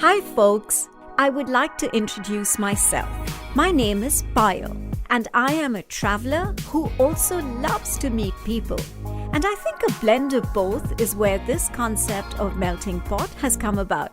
Hi folks, I would like to introduce myself. My name is Payal and I am a traveler who also loves to meet people. And I think a blend of both is where this concept of melting pot has come about.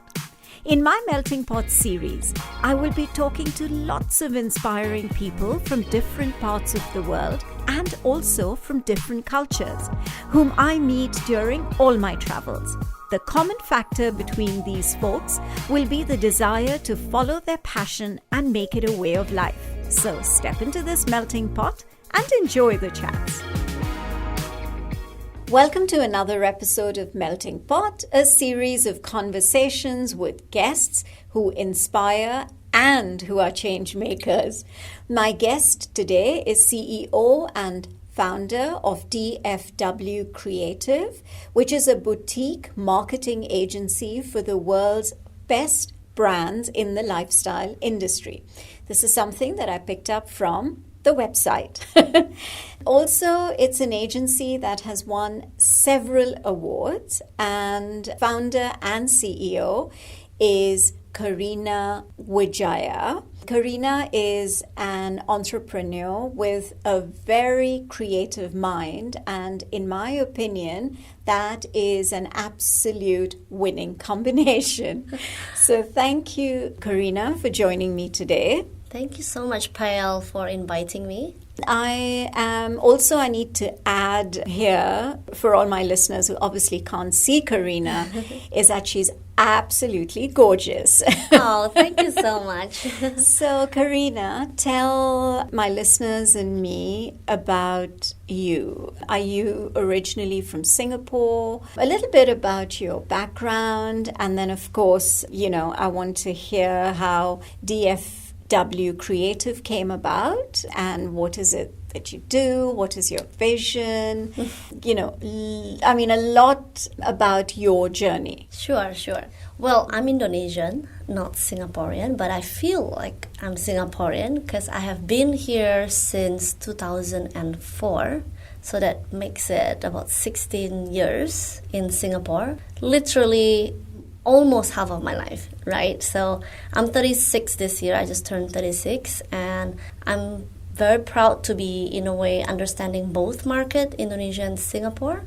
In my Melting Pot series, I will be talking to lots of inspiring people from different parts of the world and also from different cultures, whom I meet during all my travels. The common factor between these folks will be the desire to follow their passion and make it a way of life. So step into this melting pot and enjoy the chats. Welcome to another episode of Melting Pot, a series of conversations with guests who inspire and who are change makers. My guest today is CEO and founder of DFW Creative, which is a boutique marketing agency for the world's best brands in the lifestyle industry. This is something that I picked up from the website. Also, it's an agency that has won several awards, and founder and CEO is Charina Widjaja. Charina is an entrepreneur with a very creative mind, and in my opinion, that is an absolute winning combination. So thank you, Charina, for joining me today. Thank you so much, Payal, for inviting me. I need to add here, for all my listeners who obviously can't see Charina, is that she's absolutely gorgeous. Oh, thank you so much. So, Charina, tell my listeners and me about you. Are you originally from Singapore? A little bit about your background, and then, of course, I want to hear how DFW Creative came about, and what is it that you do? What is your vision? A lot about your journey. Sure. Well, I'm Indonesian, not Singaporean, but I feel like I'm Singaporean because I have been here since 2004. So that makes it about 16 years in Singapore. Literally almost half of my life, right? So I'm 36 this year. I just turned 36, and I'm very proud to be, in a way, understanding both market, Indonesia and Singapore.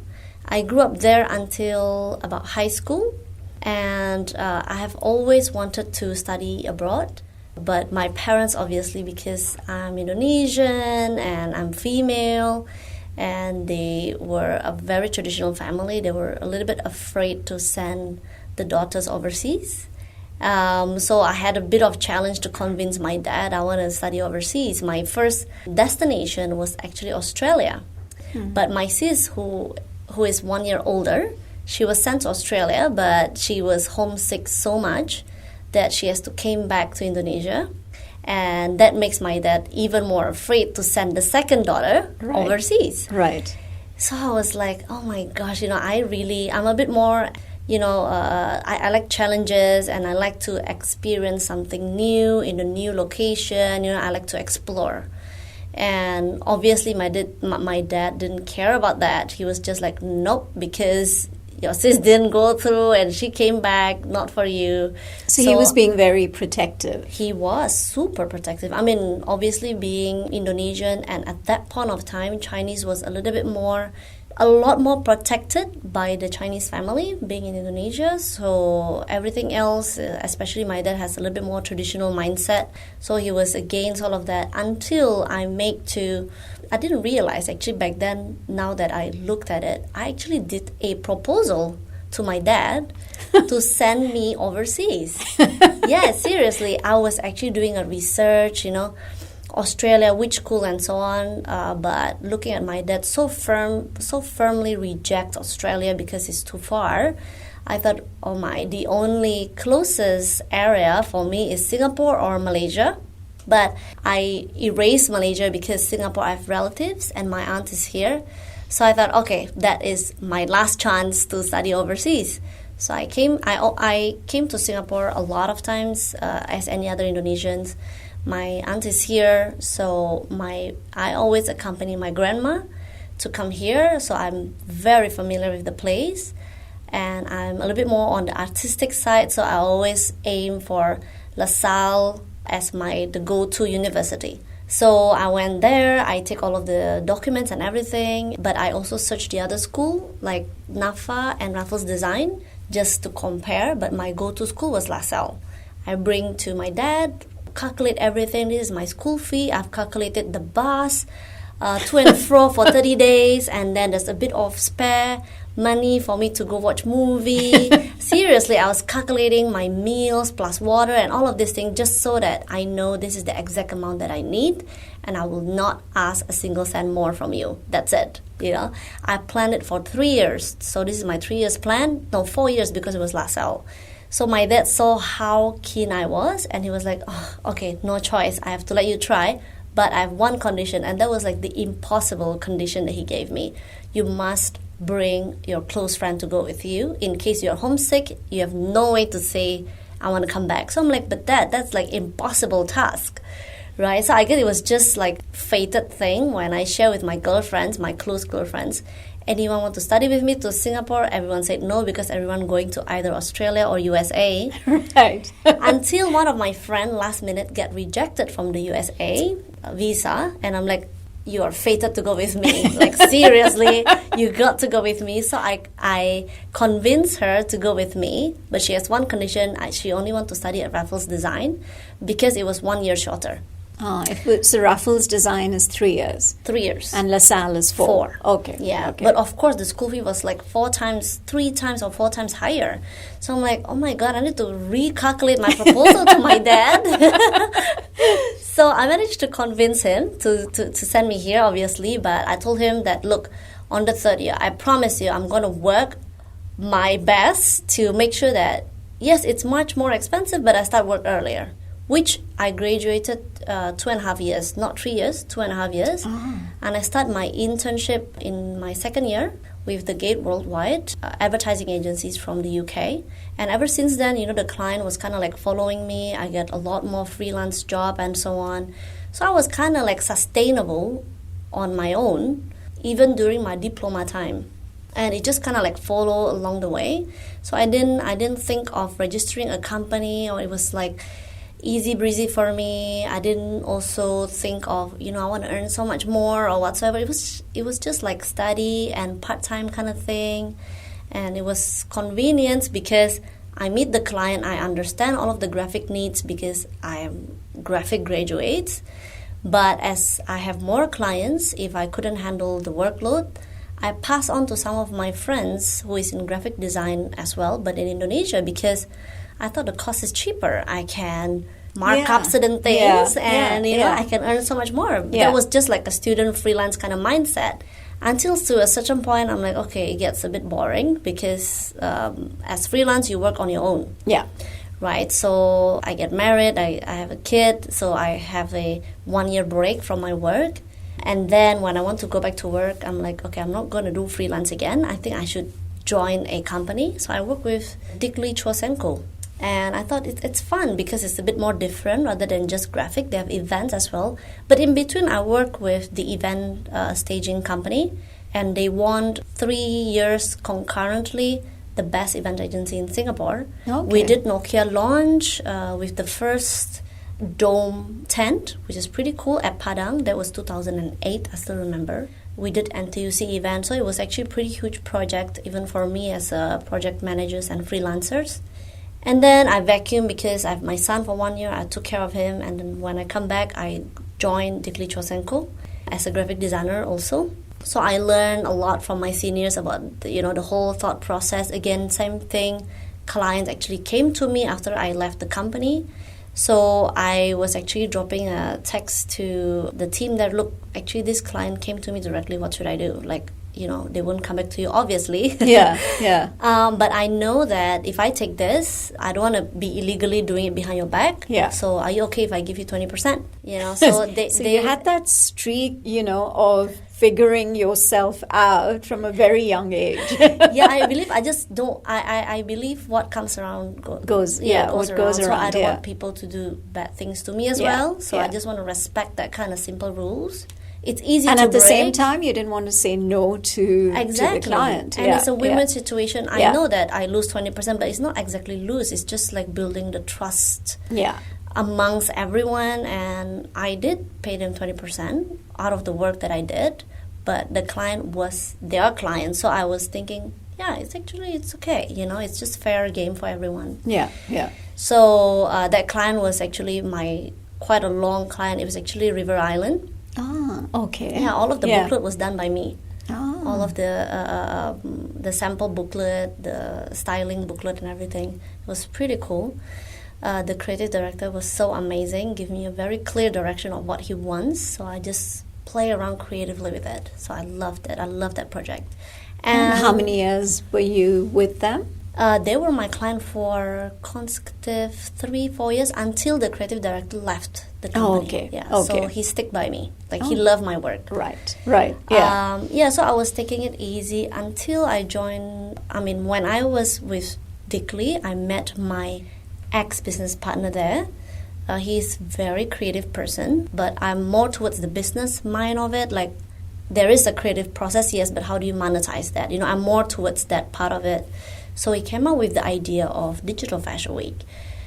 I grew up there until about high school, and I have always wanted to study abroad. But my parents, obviously, because I'm Indonesian and I'm female, and they were a very traditional family, they were a little bit afraid to send the daughters overseas. So I had a bit of challenge to convince my dad I want to study overseas. My first destination was actually Australia. But my sis, who is 1 year older, she was sent to Australia, but she was homesick so much that she has to came back to Indonesia. And that makes my dad even more afraid to send the second daughter overseas. Right. So I was like, oh my gosh, I'm a bit more... I like challenges, and I like to experience something new in a new location. I like to explore. And obviously my dad didn't care about that. He was just like, nope, because your sis didn't go through and she came back, not for you. So he was being very protective. He was super protective. I mean, obviously being Indonesian, and at that point of time, Chinese was a lot more protected by the Chinese family being in Indonesia. So everything else, especially my dad, has a little bit more traditional mindset. So he was against all of that until I didn't realize actually back then, now that I looked at it, I actually did a proposal to my dad to send me overseas. Yeah, seriously, I was actually doing a research, Australia, which school and so on, but looking at my dad so firmly reject Australia because it's too far, I thought, the only closest area for me is Singapore or Malaysia. But I erased Malaysia because Singapore I have relatives and my aunt is here. So I thought, okay, that is my last chance to study overseas. So I came to Singapore a lot of times, as any other Indonesians. My aunt is here, so I always accompany my grandma to come here, so I'm very familiar with the place. And I'm a little bit more on the artistic side, so I always aim for LaSalle as the go-to university. So I went there, I take all of the documents and everything, but I also searched the other school, like NAFA and Raffles Design, just to compare, but my go-to school was LaSalle. I bring to my dad, calculate everything. This is my school fee. I've calculated the bus, to and fro for 30 days, and then there's a bit of spare money for me to go watch movie. Seriously, I was calculating my meals plus water and all of these things just so that I know this is the exact amount that I need, and I will not ask a single cent more from you. That's it. I planned it for 3 years. So this is my 3 years plan. No, 4 years because it was LaSalle. So my dad saw how keen I was, and he was like, oh, okay, no choice. I have to let you try. But I have one condition, and that was like the impossible condition that he gave me. You must bring your close friend to go with you. In case you're homesick, you have no way to say, I want to come back. So I'm like, but Dad, that's like impossible task, right? So I guess it was just like fated thing when I share with my girlfriends, my close girlfriends, anyone want to study with me to Singapore? Everyone said no because everyone going to either Australia or USA. Right. Until one of my friend last minute get rejected from the USA visa, and I'm like, you are fated to go with me. Like seriously, you got to go with me. So I convinced her to go with me, but she has one condition. She only want to study at Raffles Design because it was 1 year shorter. So Raffles Design is 3 years. 3 years. And LaSalle is 4. Okay. Yeah. Okay. But of course, the school fee was like 3 times or 4 times higher. So I'm like, oh my God, I need to recalculate my proposal to my dad. So I managed to convince him to send me here, obviously. But I told him that, look, on the 3rd year, I promise you I'm going to work my best to make sure that, yes, it's much more expensive, but I start work earlier. Which I graduated 2.5 years, not 3 years, 2.5 years. Oh. And I started my internship in my 2nd year with the Gate Worldwide, advertising agencies from the UK. And ever since then, the client was kind of like following me. I get a lot more freelance job and so on. So I was kind of like sustainable on my own, even during my diploma time. And it just kind of like followed along the way. So I didn't think of registering a company, or it was like easy breezy for me. I didn't also think of, I want to earn so much more or whatsoever. It was just like study and part-time kind of thing. And it was convenient because I meet the client, I understand all of the graphic needs because I am graphic graduate. But as I have more clients, if I couldn't handle the workload, I pass on to some of my friends who is in graphic design as well, but in Indonesia, because I thought the cost is cheaper. I can mark up certain things and, I can earn so much more. Yeah. That was just like a student freelance kind of mindset. Until to a certain point, I'm like, okay, it gets a bit boring because as freelance, you work on your own. Yeah. Right? So I get married, I have a kid, so I have a 1 year break from my work. And then when I want to go back to work, I'm like, okay, I'm not going to do freelance again. I think I should join a company. So I work with BritishChamber of Commerce. And I thought it's fun because it's a bit more different rather than just graphic. They have events as well. But in between, I work with the event staging company. And they won 3 years concurrently the best event agency in Singapore. Okay. We did Nokia launch with the first dome tent, which is pretty cool, at Padang. That was 2008, I still remember. We did NTUC event. So it was actually a pretty huge project, even for me as project managers and freelancers. And then I vacuumed because I have my son for 1 year. I took care of him. And then when I come back, I joined BritishChamber of Commerce as a graphic designer also. So I learned a lot from my seniors about, the whole thought process. Again, same thing. Clients actually came to me after I left the company. So I was actually dropping a text to the team that, look, actually this client came to me directly. What should I do? Like, they won't come back to you, obviously. Yeah. But I know that if I take this, I don't want to be illegally doing it behind your back. Yeah. So are you okay if I give you 20%? So you had that streak, of figuring yourself out from a very young age. Yeah, I believe I believe what comes around goes around. So I don't want people to do bad things to me as well. So I just want to respect that kind of simple rules. it's easy and to at the break. same time, you didn't want to say no to the client. And it's a win-win situation. I Yeah. know that I lose 20%, but it's not exactly lose. It's just like building the trust amongst everyone. And I did pay them 20% out of the work that I did, but the client was their client. So I was thinking, it's okay. It's just fair game for everyone. Yeah. So that client was actually quite a long client. It was actually River Island. Ah, okay. Yeah, all of the booklet was done by me. Ah. All of the sample booklet, the styling booklet and everything. It was pretty cool. The creative director was so amazing, gave me a very clear direction of what he wants. So I just play around creatively with it. So I loved it. I loved that project. And how many years were you with them? They were my client for consecutive 3-4 years until the creative director left the company. Oh, okay. Yeah, okay. so he stuck by me. Like, he loved my work. Right. Yeah. So I was taking it easy until I joined. When I was with Dickley, I met my ex-business partner there. He's a very creative person, but I'm more towards the business mind of it. Like, there is a creative process, yes, but how do you monetize that? I'm more towards that part of it. So he came up with the idea of Digital Fashion Week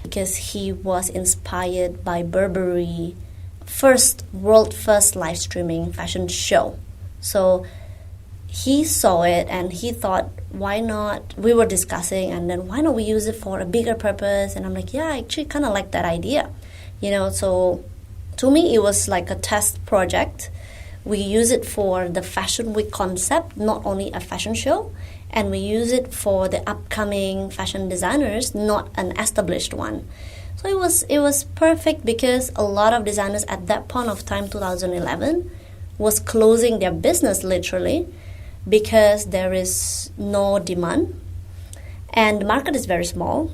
because he was inspired by Burberry world first live streaming fashion show. So he saw it and he thought, why not? We were discussing, and then why not we use it for a bigger purpose? And I'm like, I actually kind of like that idea. So to me, it was like a test project. We use it for the Fashion Week concept, not only a fashion show, and we use it for the upcoming fashion designers, not an established one. So it was perfect because a lot of designers at that point of time, 2011, was closing their business literally because there is no demand, and the market is very small.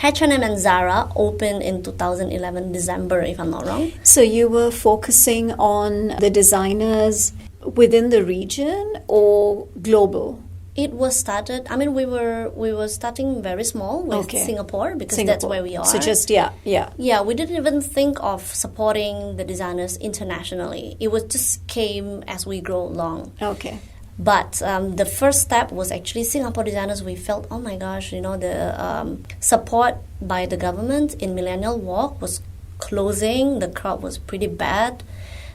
H&M and Zara opened in 2011 December, if I'm not wrong. So you were focusing on the designers within the region or global? It was started. We were starting very small with Singapore because that's where we are. So just we didn't even think of supporting the designers internationally. It was just came as we grow along. Okay. But the first step was actually Singapore designers. We felt, oh my gosh, the support by the government in Millennial Walk was closing. The crowd was pretty bad.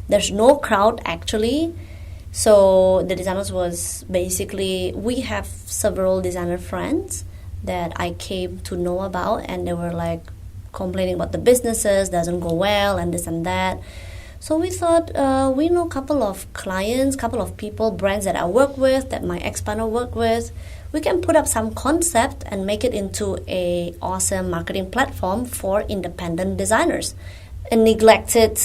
There's no crowd actually. So the designers was basically, we have several designer friends that I came to know about, and they were like complaining about the businesses, doesn't go well and this and that. So we thought, we know a couple of clients, couple of people, brands that I work with, that my ex-partner work with. We can put up some concept and make it into a awesome marketing platform for independent designers. And neglected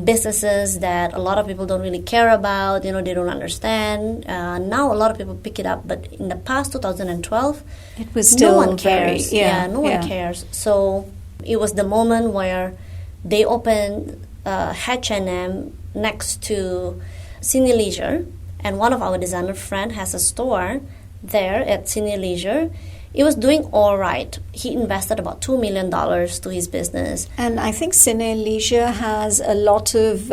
businesses that a lot of people don't really care about, they don't understand. Now a lot of people pick it up, but in the past 2012, it was still no one cares. No one cares. So it was the moment where they opened H&M next to Cine Leisure, and one of our designer friend has a store there at Cine Leisure. It was doing all right. He invested about $2 million to his business. And I think Cine Leisure has a lot of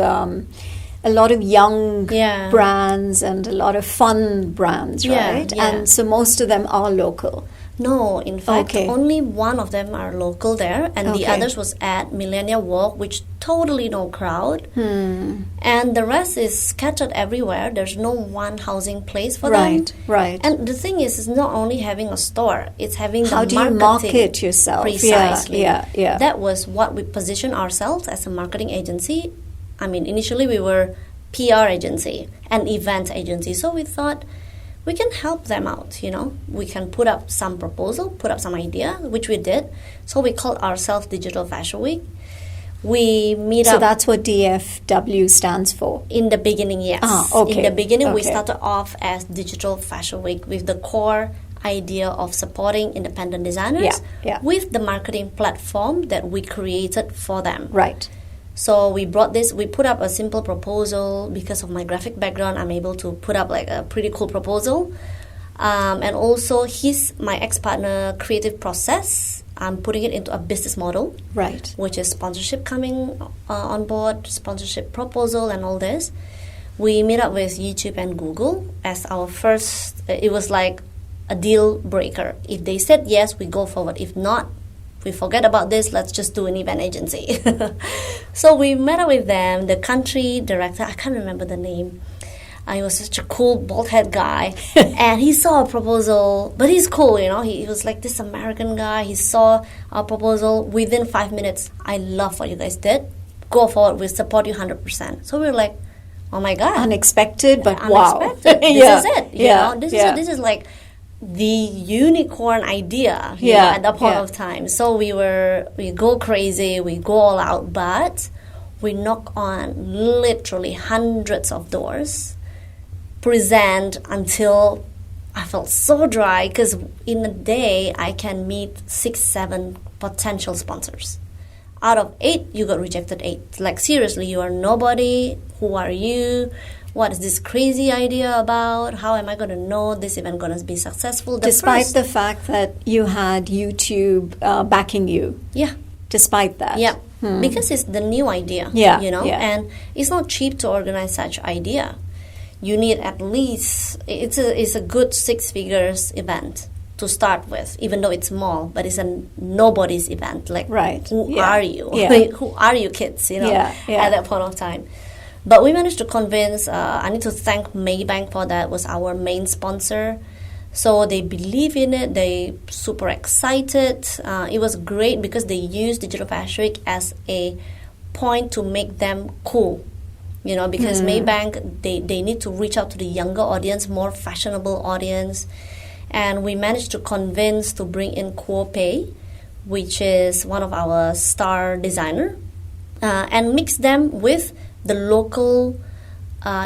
young brands and a lot of fun brands, right? Yeah. And so most of them are local. No, in fact, only one of them are local there, and the others was at Millennial Walk, which totally no crowd. And the rest is scattered everywhere. There's no one housing place for them. Right. And the thing is, it's not only having a store, it's having the marketing. How do you market yourself? Precisely. Yeah. That was what we positioned ourselves as a marketing agency. Initially we were PR agency and event agency. So we thought, we can help them out, We can put up some proposal, put up some idea, which we did. So we called ourselves Digital Fashion Week. We meet up. So that's what DFW stands for? In the beginning, yes. In the beginning, we started off as Digital Fashion Week with the core idea of supporting independent designers with the marketing platform that we created for them. Right. So we put up a simple proposal. Because of my graphic background, I'm able to put up like a pretty cool proposal. And also my ex-partner creative process. I'm putting it into a business model. Right. Which is sponsorship coming on board, sponsorship proposal and all this. We meet up with YouTube and Google as our first, it was like a deal breaker. If they said yes, we go forward. If not, we forget about this, let's just do an event agency. So we met up with them, the country director, I can't remember the name. He was such a cool bald-head guy. And he saw a proposal, but he's cool, he was like this American guy. He saw our proposal within 5 minutes. I love what you guys did. Go forward, we'll support you 100%. So we were like, oh my God. Unexpected, but wow. Unexpected. This is it. This is like the unicorn idea at that point of time. So we go crazy, we go all out, but we knock on literally hundreds of doors, present until I felt so dry, because in a day I can meet 6-7 potential sponsors. Out of 8, you got rejected 8. Like seriously, you are nobody. Who are you? What is this crazy idea about? How am I going to know this event going to be successful? Despite the fact that you had YouTube backing you. Yeah. Despite that. Yeah. Because it's the new idea. Yeah. And it's not cheap to organize such idea. You need at least, it's a good 6 figures event to start with, even though it's small, but it's a nobody's event. Like, right. Who are you? Yeah. Like, who are you kids, at that point of time. But we managed to convince, I need to thank Maybank for that, was our main sponsor. So they believe in it, they super excited. It was great because they used Digital Fashion Week as a point to make them cool. Because Maybank, they need to reach out to the younger audience, more fashionable audience. And we managed to convince to bring in Kuo Pei, which is one of our star designer, and mix them with the local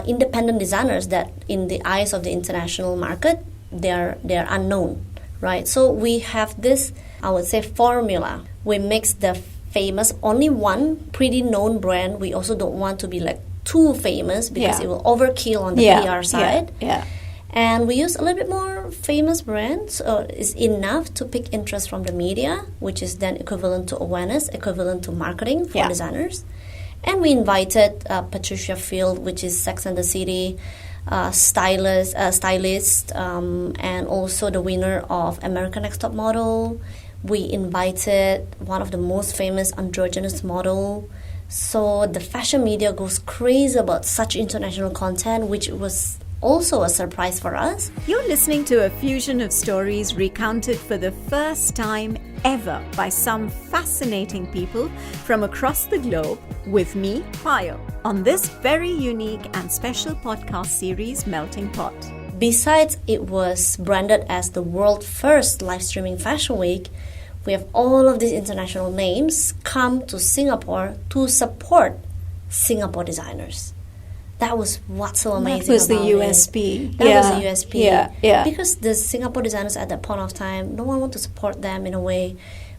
independent designers that in the eyes of the international market, they're unknown, right? So we have this, I would say, formula. We mix the famous, only one pretty known brand. We also don't want to be like too famous because it will overkill on the PR side. Yeah. And we use a little bit more famous brands. It's enough to pick interest from the media, which is then equivalent to awareness, equivalent to marketing for designers. And we invited Patricia Field, which is Sex and the City stylist, and also the winner of American Next Top Model. We invited one of the most famous androgynous model. So the fashion media goes crazy about such international content, which was also a surprise for us. You're listening to a fusion of stories recounted for the first time ever by some fascinating people from across the globe with me, Payo, on this very unique and special podcast series, Melting Pot. Besides, it was branded as the world's first live streaming fashion week. We have all of these international names come to Singapore to support Singapore designers. That was what's so amazing. That was the about USP. It. That was the USP. Yeah. Because the Singapore designers at that point of time, no one wanted to support them in a way.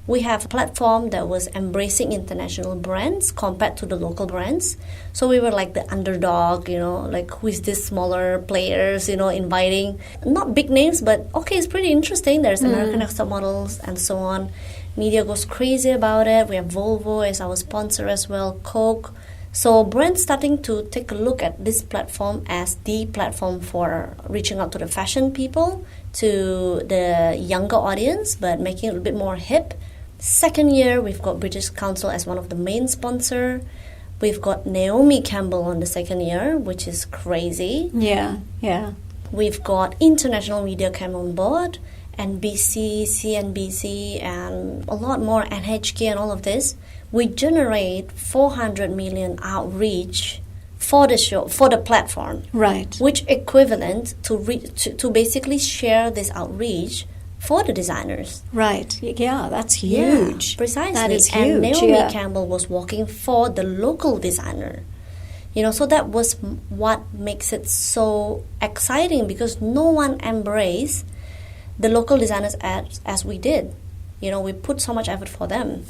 We have a platform that was embracing international brands compared to the local brands. So we were like the underdog, like who is this smaller players, inviting not big names, but okay, it's pretty interesting. There's American Next Top Models and so on. Media goes crazy about it. We have Volvo as our sponsor as well, Coke. So brands starting to take a look at this platform as the platform for reaching out to the fashion people, to the younger audience, but making it a little bit more hip. Second year, we've got British Council as one of the main sponsor. We've got Naomi Campbell on the second year, which is crazy. Yeah. We've got international media came on board, NBC, CNBC, and a lot more, NHK and all of this. We generate 400 million outreach for the show, for the platform. Right. Which equivalent to basically share this outreach for the designers. Right. Yeah, that's huge. Yeah, precisely. That is huge. And Naomi Campbell was working for the local designer. So that was what makes it so exciting, because no one embraced the local designers as we did. We put so much effort for them.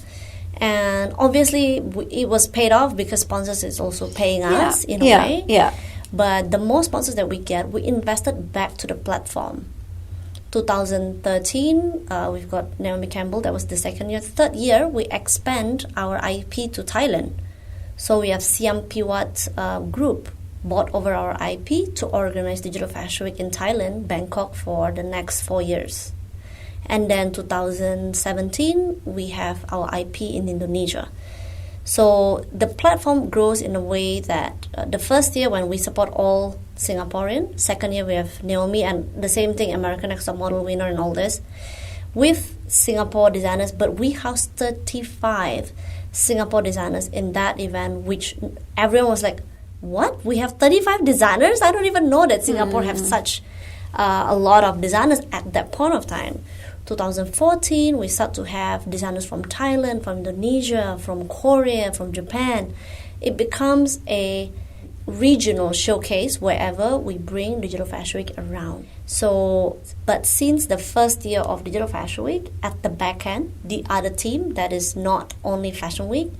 And obviously, it was paid off because sponsors is also paying us in a way. Yeah. But the more sponsors that we get, we invested back to the platform. 2013, we've got Naomi Campbell. That was the second year. Third year, we expand our IP to Thailand. So we have Siam Piwat group bought over our IP to organize Digital Fashion Week in Thailand, Bangkok, for the next 4 years. And then 2017, we have our IP in Indonesia. So the platform grows in a way that the first year when we support all Singaporean, second year we have Naomi, and the same thing, American Next Top Model winner and all this, with Singapore designers, but we housed 35 Singapore designers in that event, which everyone was like, what? We have 35 designers? I don't even know that Singapore have such a lot of designers at that point of time. 2014, we start to have designers from Thailand, from Indonesia, from Korea, from Japan. It becomes a regional showcase wherever we bring Digital Fashion Week around. So, but since the first year of Digital Fashion Week, at the back end, the other team that is not only Fashion Week,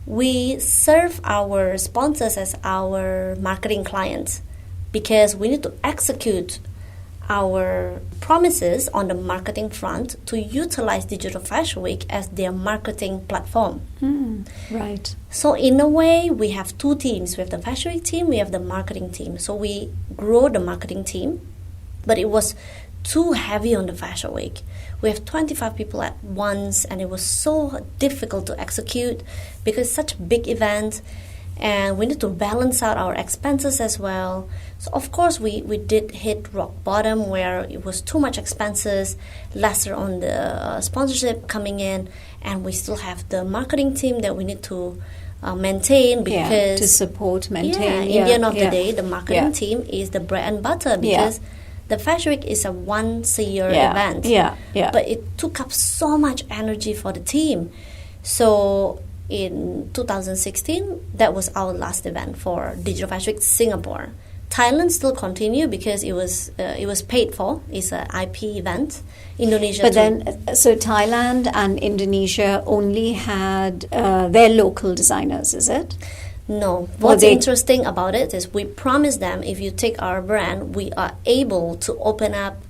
we serve our sponsors as our marketing clients because we need to execute our promises on the marketing front to utilize Digital Fashion Week as their marketing platform. Right. So in a way, we have two teams. We have the Fashion Week team, we have the marketing team. So we grow the marketing team, but it was too heavy on the Fashion Week. We have 25 people at once, and it was so difficult to execute because it's such a big event. And we need to balance out our expenses as well. So of course we did hit rock bottom where it was too much expenses, lesser on the sponsorship coming in, and we still have the marketing team that we need to maintain because to support, maintain. In the end of the day, the marketing team is the bread and butter because the Fashion Week is a once-a-year event. But it took up so much energy for the team. So in 2016, that was our last event for Digital Fashion Week Singapore. Thailand still continue because it was paid for. It's an IP event. Indonesia but too. then, so Thailand and Indonesia only had their local designers, is it? No. What's interesting about it is we promised them if you take our brand, we are able to open up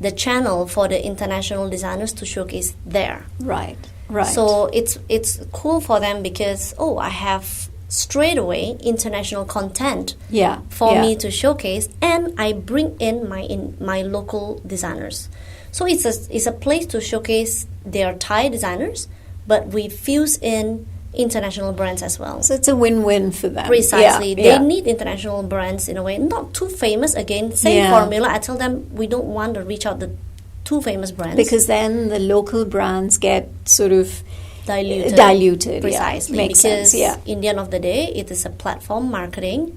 the channel for the international designers to showcase there. Right. So it's cool for them because I have straight away international content for me to showcase, and I bring in my local designers. So it's a place to showcase their Thai designers, but we fuse in international brands as well. So it's a win-win for them. Precisely. They need international brands in a way, not too famous. Again, same formula. I tell them we don't want to reach out the too famous brands because then the local brands get sort of diluted. Precisely. Makes because sense. in the end of the day, it is a platform marketing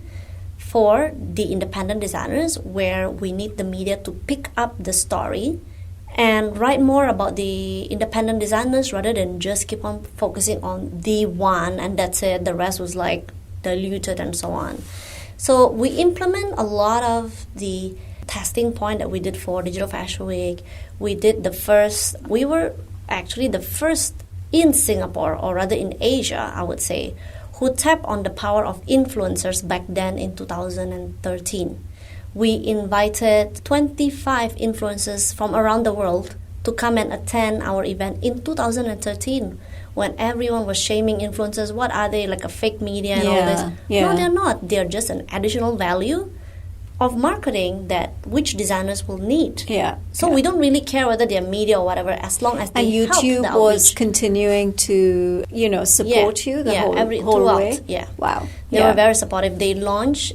for the independent designers where we need the media to pick up the story and write more about the independent designers rather than just keep on focusing on the one and that's it. The rest was like diluted and so on. So we implement a lot of the testing point that we did for Digital Fashion Week. We were actually the first in Singapore, or rather in Asia, I would say, who tapped on the power of influencers back then in 2013. We invited 25 influencers from around the world to come and attend our event in 2013 when everyone was shaming influencers. What are they, like a fake media and all this? No, they're not. They're just an additional value of marketing that which designers will need. So we don't really care whether they're media or whatever, as long as they help. And YouTube was continuing to, support you the whole way? Wow. They were very supportive. They launched,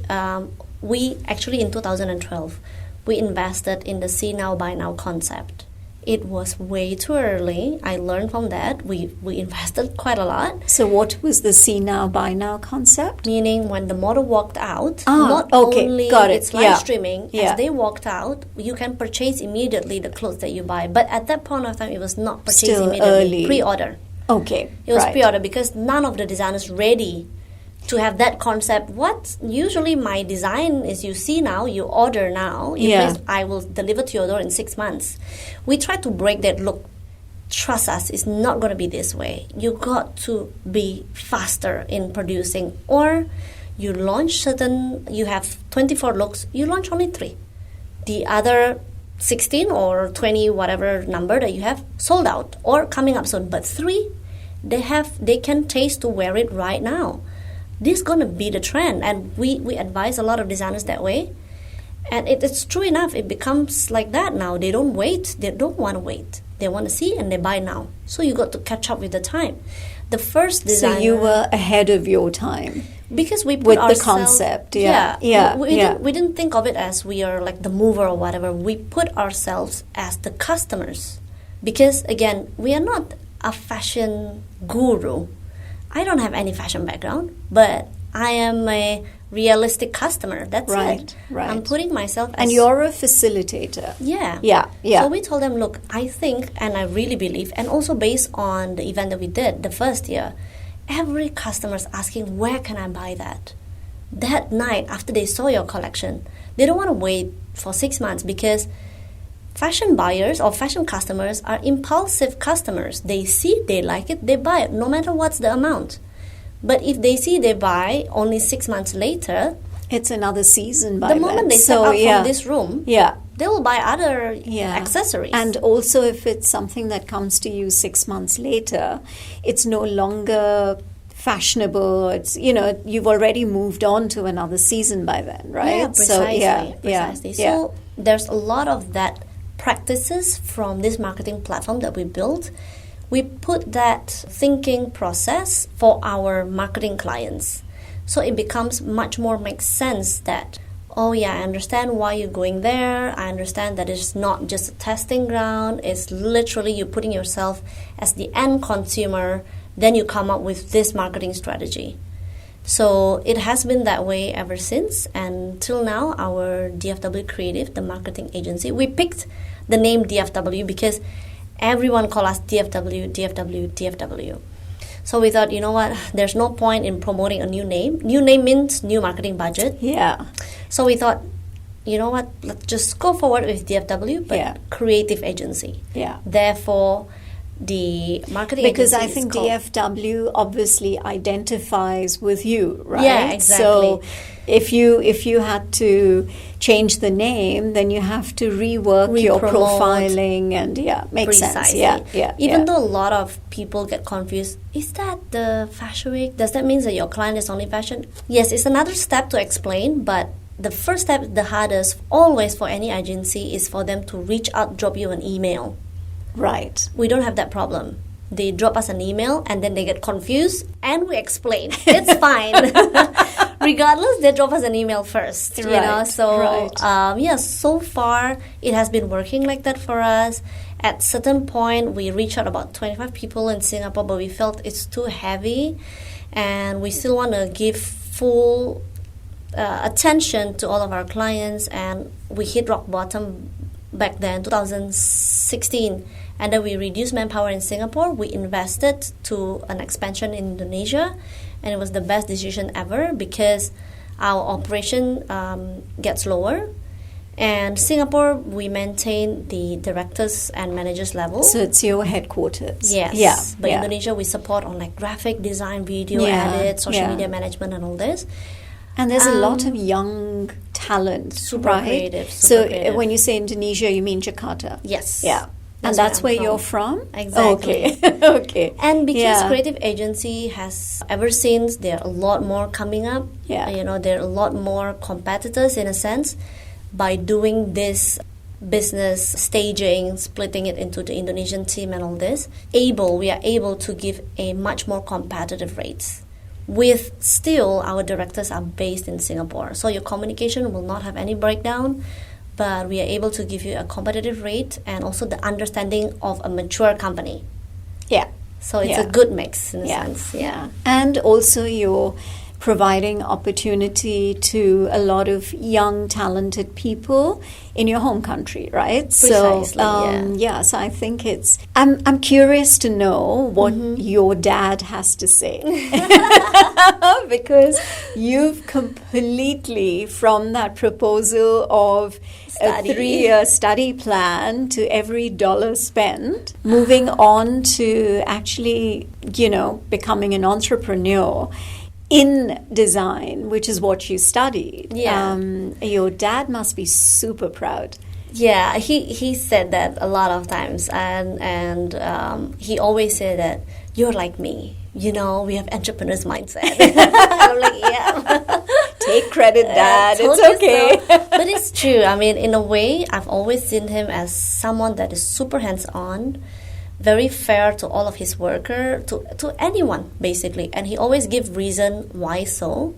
we actually in 2012, we invested in the See Now, Buy Now concept. It was way too early. I learned from that. We invested quite a lot. So what was the See Now, Buy Now concept? Meaning when the model walked out, only it's live streaming, as they walked out, you can purchase immediately the clothes that you buy. But at that point of time, it was not purchased Still immediately. Early. Pre-order. Okay. It was pre-order because none of the designers ready to have that concept. What usually my design is you see now, you order now, place, I will deliver to your door in 6 months. We try to break that. Look, trust us, it's not going to be this way. You got to be faster in producing, or you launch you have 24 looks, you launch only 3. The other 16 or 20, whatever number that you have, sold out or coming up soon. But 3, they can taste to wear it right now. This is going to be the trend, and we advise a lot of designers that way. And it's true enough, it becomes like that now. They don't wait. They don't want to wait. They want to see and they buy now. So you got to catch up with the time. The first designer... So you were ahead of your time. Because we put with ourselves... the concept, We didn't think of it as we are like the mover or whatever. We put ourselves as the customers. Because, again, we are not a fashion guru. I don't have any fashion background, but I am a realistic customer. That's it. Right. I'm putting myself as... And you're a facilitator. Yeah. So we told them, look, I think, and I really believe, and also based on the event that we did the first year, every customer is asking, where can I buy that? That night, after they saw your collection, they don't want to wait for 6 months, because fashion buyers or fashion customers are impulsive customers. They see, they like it, they buy it, no matter what's the amount. But if they see they buy only 6 months later, it's another season by then. The moment they step out from this room, they will buy other accessories. And also, if it's something that comes to you 6 months later, it's no longer fashionable. It's, you've already moved on to another season by then, right? Yeah, precisely. So So there's a lot of that practices from this marketing platform that we built. We put that thinking process for our marketing clients. So it becomes much more makes sense that, I understand why you're going there. I understand that it's not just a testing ground. It's literally you putting yourself as the end consumer. Then you come up with this marketing strategy. So it has been that way ever since. And till now, our DFW Creative, the marketing agency, we picked the name DFW because everyone call us DFW. So we thought, you know what, there's no point in promoting a new name. New name means new marketing budget. Yeah. So we thought, you know what, let's just go forward with DFW, but creative agency. Yeah. Therefore, the marketing because agency I think called DFW obviously identifies with you, right? Yeah, exactly. So if you had to change the name, then you have to rework your profiling and makes sense. Yeah. Even though a lot of people get confused, is that the Fashion Week? Does that mean that your client is only fashion? Yes, it's another step to explain, but the first step, the hardest, always for any agency, is for them to reach out, drop you an email. Right. We don't have that problem. They drop us an email and then they get confused and we explain. It's fine. Regardless, they drop us an email first. You know? So, so far it has been working like that for us. At certain point, we reached out about 25 people in Singapore, but we felt it's too heavy and we still want to give full attention to all of our clients, and we hit rock bottom back then, 2016, and then we reduced manpower in Singapore. We invested to an expansion in Indonesia, and it was the best decision ever because our operation gets lower. And Singapore, we maintain the directors and managers level. So it's your headquarters. Yes. Yeah. But Indonesia, we support on like graphic design, video edit, social media management, and all this. And there's a lot of young talent, super right? Creative. So when you say Indonesia, you mean Jakarta? Yes. Yeah. And that's where you're from? Exactly. Okay. And because creative agency has, ever since, there are a lot more coming up. Yeah. There are a lot more competitors in a sense. By doing this business staging, splitting it into the Indonesian team and all this, we are able to give a much more competitive rates. With still, our directors are based in Singapore. So your communication will not have any breakdown, but we are able to give you a competitive rate and also the understanding of a mature company. Yeah. So it's a good mix in a sense. Yeah. And also you're providing opportunity to a lot of young, talented people in your home country, right? Precisely, so I think it's... I'm curious to know what your dad has to say. Because you've completely, from that proposal of a 3-year study plan to every dollar spent, moving on to actually, becoming an entrepreneur in design, which is what you studied. Yeah. Your dad must be super proud. Yeah, he said that a lot of times, and he always said that you're like me. You know, we have entrepreneurs mindset. I'm like, yeah. Take credit, Dad. It's okay. So. But it's true. I mean, in a way, I've always seen him as someone that is super hands-on, very fair to all of his worker, to anyone, basically. And he always gives reason why so.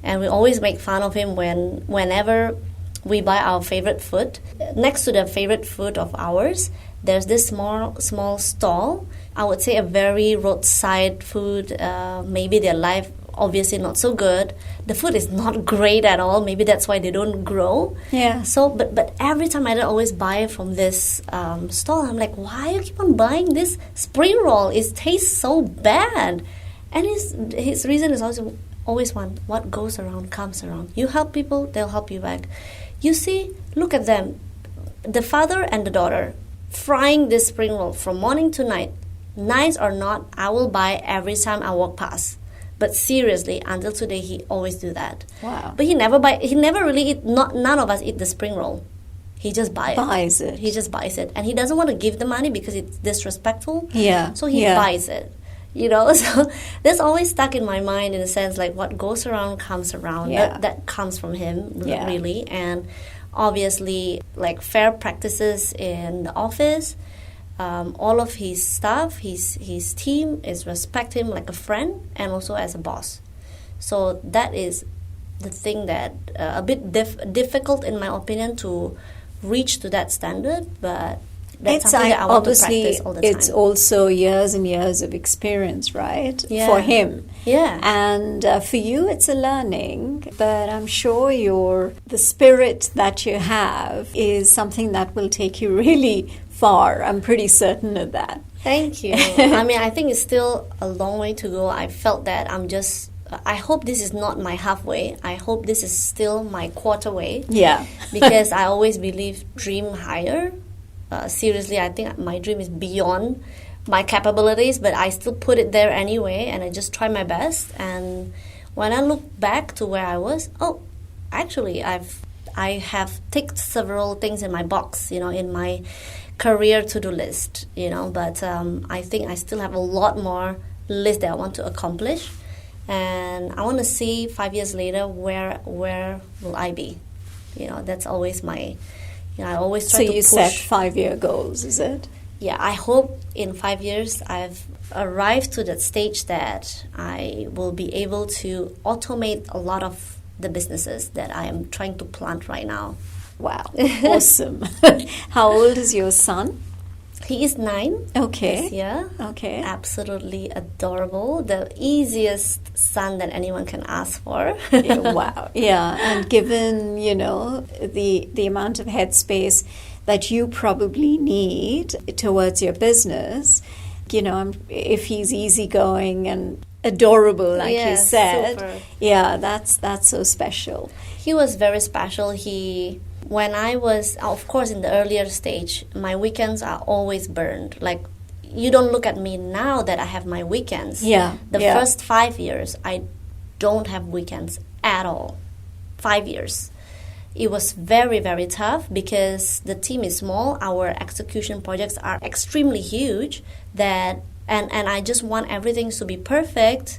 And we always make fun of him whenever we buy our favorite food. Next to the favorite food of ours, there's this small stall. I would say a very roadside food. Maybe their life obviously not so good. The food is not great at all. Maybe that's why they don't grow. Yeah. So, but every time I always buy from this stall, I'm like, why you keep on buying this spring roll? It tastes so bad. And his reason is always one: what goes around comes around. You help people, they'll help you back. You see, look at them, the father and the daughter, frying this spring roll from morning to night. Nice or not, I will buy every time I walk past. But seriously, until today, he always do that. Wow. But he never really eat, none of us eat the spring roll. He just buys it. He just buys it. And he doesn't want to give the money because it's disrespectful. Yeah. So he buys it. You know, so that's always stuck in my mind in a sense, like what goes around comes around. Yeah. That comes from him, really. And obviously, like fair practices in the office, all of his staff, his team is respect him like a friend and also as a boss. So that is the thing that a bit difficult in my opinion to reach to that standard, but that's something that I want to practice all the time. It's also years and years of experience, right? Yeah. For him. Yeah. And for you, it's a learning. But I'm sure the spirit that you have is something that will take you really far. I'm pretty certain of that. Thank you. I mean, I think it's still a long way to go. I felt that I hope this is not my halfway. I hope this is still my quarter way. Yeah. Because I always believe dream higher. Seriously, I think my dream is beyond my capabilities, but I still put it there anyway, and I just try my best. And when I look back to where I was, actually, I have ticked several things in my box, in my career to-do list, but I think I still have a lot more list that I want to accomplish, and I want to see 5 years later where will I be. That's always my. I always try to push. So you set 5-year goals, is it? Yeah, I hope in 5 years I've arrived to that stage that I will be able to automate a lot of the businesses that I am trying to plant right now. Wow, awesome. How old is your son? He is 9. Okay. This year. Okay. Absolutely adorable. The easiest son that anyone can ask for. Wow. Yeah. And given, the amount of headspace that you probably need towards your business, if he's easygoing and adorable, like you said, super. That's so special. He was very special. When I was, of course, in the earlier stage, my weekends are always burned. Like, you don't look at me now that I have my weekends. Yeah. The first 5 years, I don't have weekends at all. 5 years. It was very, very tough because the team is small. Our execution projects are extremely huge. And I just want everything to be perfect.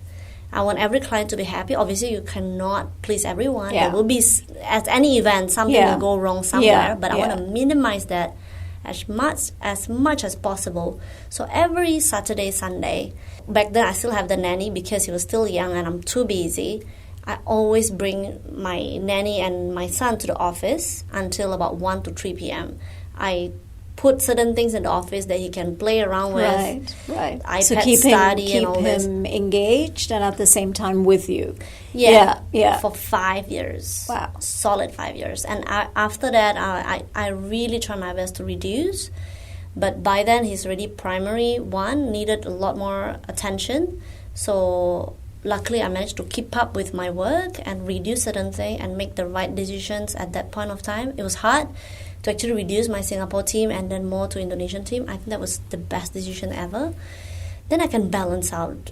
I want every client to be happy. Obviously, you cannot please everyone. Yeah. There will be, at any event, something will go wrong somewhere. But I want to minimize that as much as possible. So every Saturday, Sunday, back then I still have the nanny because he was still young and I'm too busy. I always bring my nanny and my son to the office until about 1 to 3 p.m. I put certain things in the office that he can play around with. Right. iPad so keep study and all him engaged and at the same time with you. Yeah. Yeah. For 5 years. Wow. Solid 5 years. And after that, I really try my best to reduce. But by then, he's already primary one, needed a lot more attention. So luckily, I managed to keep up with my work and reduce certain things and make the right decisions at that point of time. It was hard to actually reduce my Singapore team and then more to Indonesian team. I think that was the best decision ever. Then I can balance out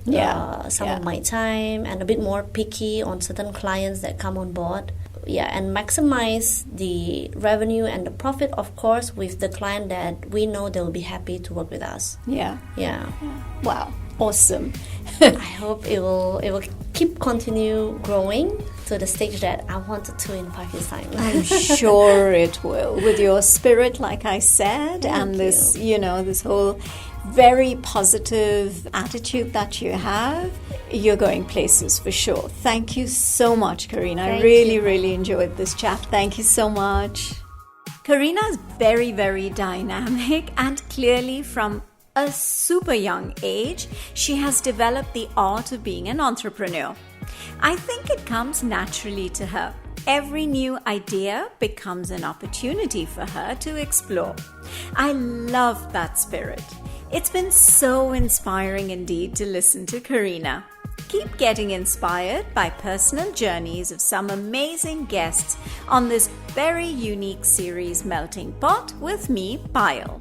some of my time and a bit more picky on certain clients that come on board. and maximize the revenue and the profit, of course, with the client that we know they will be happy to work with us. Yeah. Wow. Awesome. I hope it will keep continue growing to the stage that I wanted to in 5 years' time. I'm sure it will. With your spirit, like I said, Thank this, you. This whole very positive attitude that you have, you're going places for sure. Thank you so much, Charina. I really enjoyed this chat. Thank you so much. Charina is very, very dynamic, and clearly from a super young age, she has developed the art of being an entrepreneur. I think it comes naturally to her. Every new idea becomes an opportunity for her to explore. I love that spirit. It's been so inspiring indeed to listen to Charina. Keep getting inspired by personal journeys of some amazing guests on this very unique series Melting Pot with me, Payal.